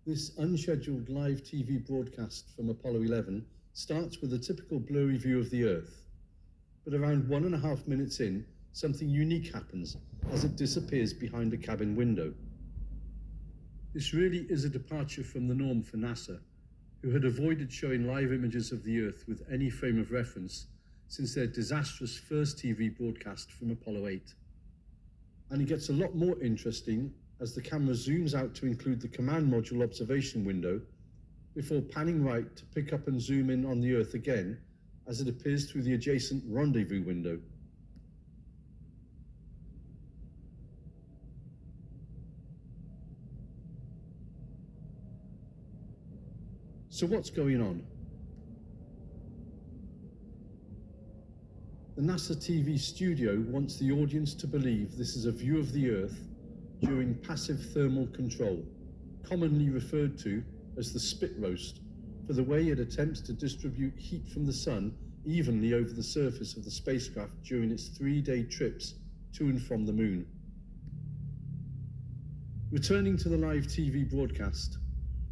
This unscheduled live TV broadcast from Apollo 11 starts with a typical blurry view of the Earth. But around 1.5 minutes in, something unique happens as it disappears behind a cabin window. This really is a departure from the norm for NASA, who had avoided showing live images of the Earth with any frame of reference since their disastrous first TV broadcast from Apollo 8. And it gets a lot more interesting as the camera zooms out to include the command module observation window before panning right to pick up and zoom in on the Earth again as it appears through the adjacent rendezvous window. So what's going on? The NASA TV studio wants the audience to believe this is a view of the Earth during passive thermal control, commonly referred to as the spit roast, for the way it attempts to distribute heat from the sun evenly over the surface of the spacecraft during its 3-day trips to and from the moon. Returning to the live TV broadcast,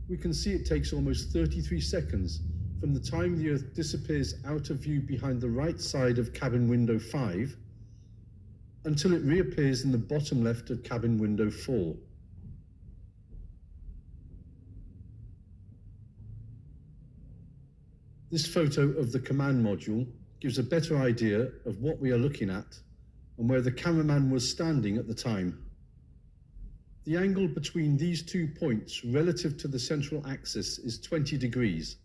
we can see it takes almost 33 seconds from the time the Earth disappears out of view behind the right side of cabin window 5 until it reappears in the bottom left of cabin window 4. This photo of the command module gives a better idea of what we are looking at and where the cameraman was standing at the time. The angle between these 2 points relative to the central axis is 20 degrees.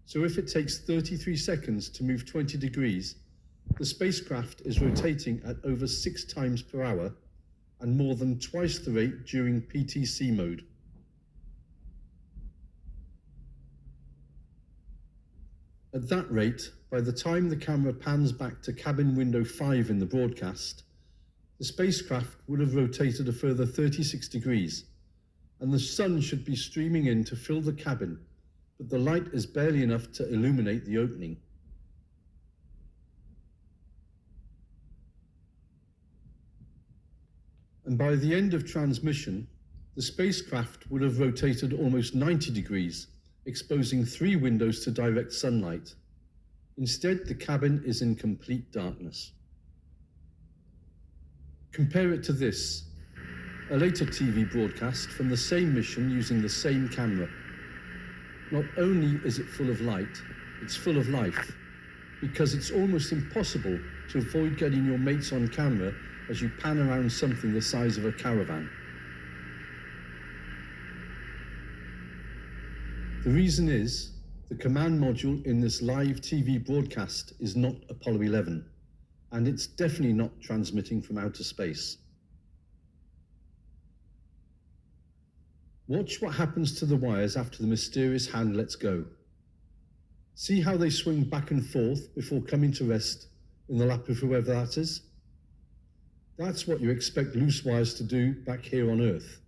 So if it takes 33 seconds to move 20 degrees, the spacecraft is rotating at over 6 times per hour and more than twice the rate during PTC mode. At that rate, by the time the camera pans back to cabin window 5 in the broadcast, the spacecraft would have rotated a further 36 degrees, and the sun should be streaming in to fill the cabin, but the light is barely enough to illuminate the opening. And by the end of transmission, the spacecraft would have rotated almost 90 degrees, exposing 3 windows to direct sunlight. Instead, the cabin is in complete darkness. Compare it to this, a later TV broadcast from the same mission using the same camera. Not only is it full of light, it's full of life, because it's almost impossible to avoid getting your mates on camera as you pan around something the size of a caravan. The reason is, the command module in this live TV broadcast is not Apollo 11, and it's definitely not transmitting from outer space. Watch what happens to the wires after the mysterious hand lets go. See how they swing back and forth before coming to rest in the lap of whoever that is? That's what you expect loose wires to do back here on Earth.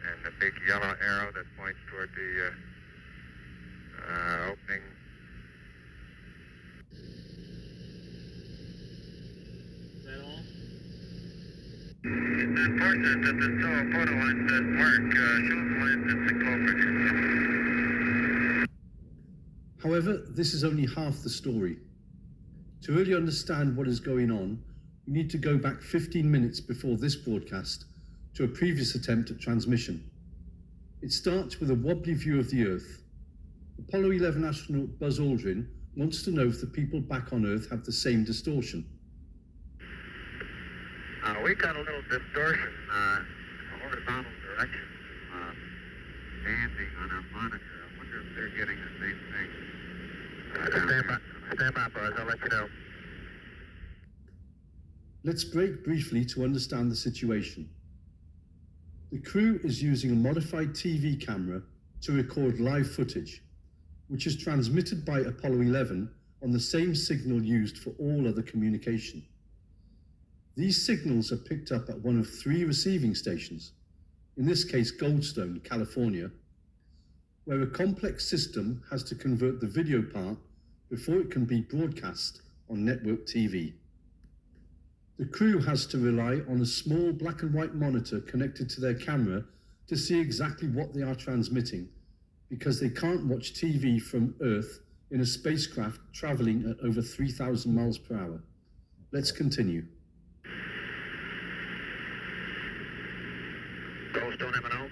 And the big yellow arrow that points toward the opening. Is that all? It's unfortunate that the photo line doesn't work. Show the line that's the culprit. However, this is only half the story. To really understand what is going on, we need to go back 15 minutes before this broadcast to a previous attempt at transmission. It starts with a wobbly view of the Earth. Apollo 11 astronaut Buzz Aldrin wants to know if the people back on Earth have the same distortion. We got a little distortion in the horizontal direction banding on our monitor. I wonder if they're getting the same thing. Stand by, Buzz. I'll let you know. Let's break briefly to understand the situation. The crew is using a modified TV camera to record live footage, which is transmitted by Apollo 11 on the same signal used for all other communication. These signals are picked up at one of 3 receiving stations, in this case Goldstone, California, where a complex system has to convert the video part before it can be broadcast on network TV. The crew has to rely on a small black and white monitor connected to their camera to see exactly what they are transmitting, because they can't watch TV from Earth in a spacecraft traveling at over 3,000 miles per hour. Let's continue. Goldstone M&O.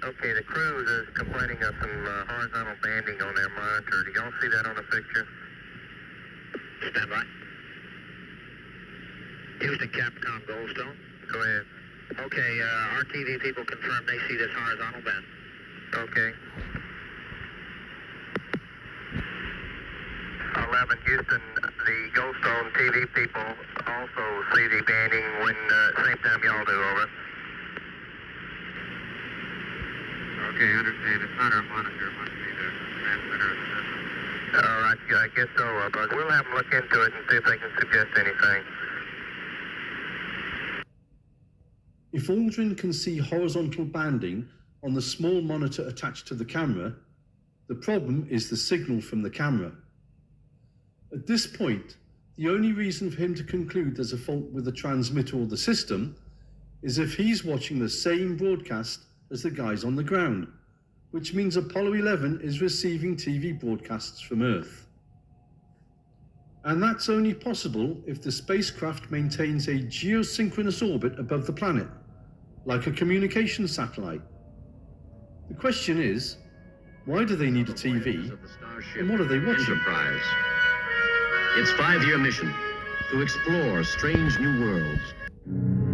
Okay, the cruise is complaining of some horizontal banding on their monitor. Do y'all see that on the picture? Stand by. Houston, Capcom, Goldstone. Go ahead. Okay, our TV people confirm they see this horizontal band. Okay. 11, Houston, the Goldstone TV people also see the banding when, same time y'all do, over. Okay, understand. It's not our monitor. It must be the transmitter. All right, I guess so, Buzz. We'll have them look into it and see if they can suggest anything. If Aldrin can see horizontal banding on the small monitor attached to the camera, the problem is the signal from the camera. At this point, the only reason for him to conclude there's a fault with the transmitter or the system is if he's watching the same broadcast as the guys on the ground, which means Apollo 11 is receiving TV broadcasts from Earth. And that's only possible if the spacecraft maintains a geosynchronous orbit above the planet, like a communication satellite. The question is, why do they need a TV, and what are they watching? Enterprise. Its 5-year mission, to explore strange new worlds.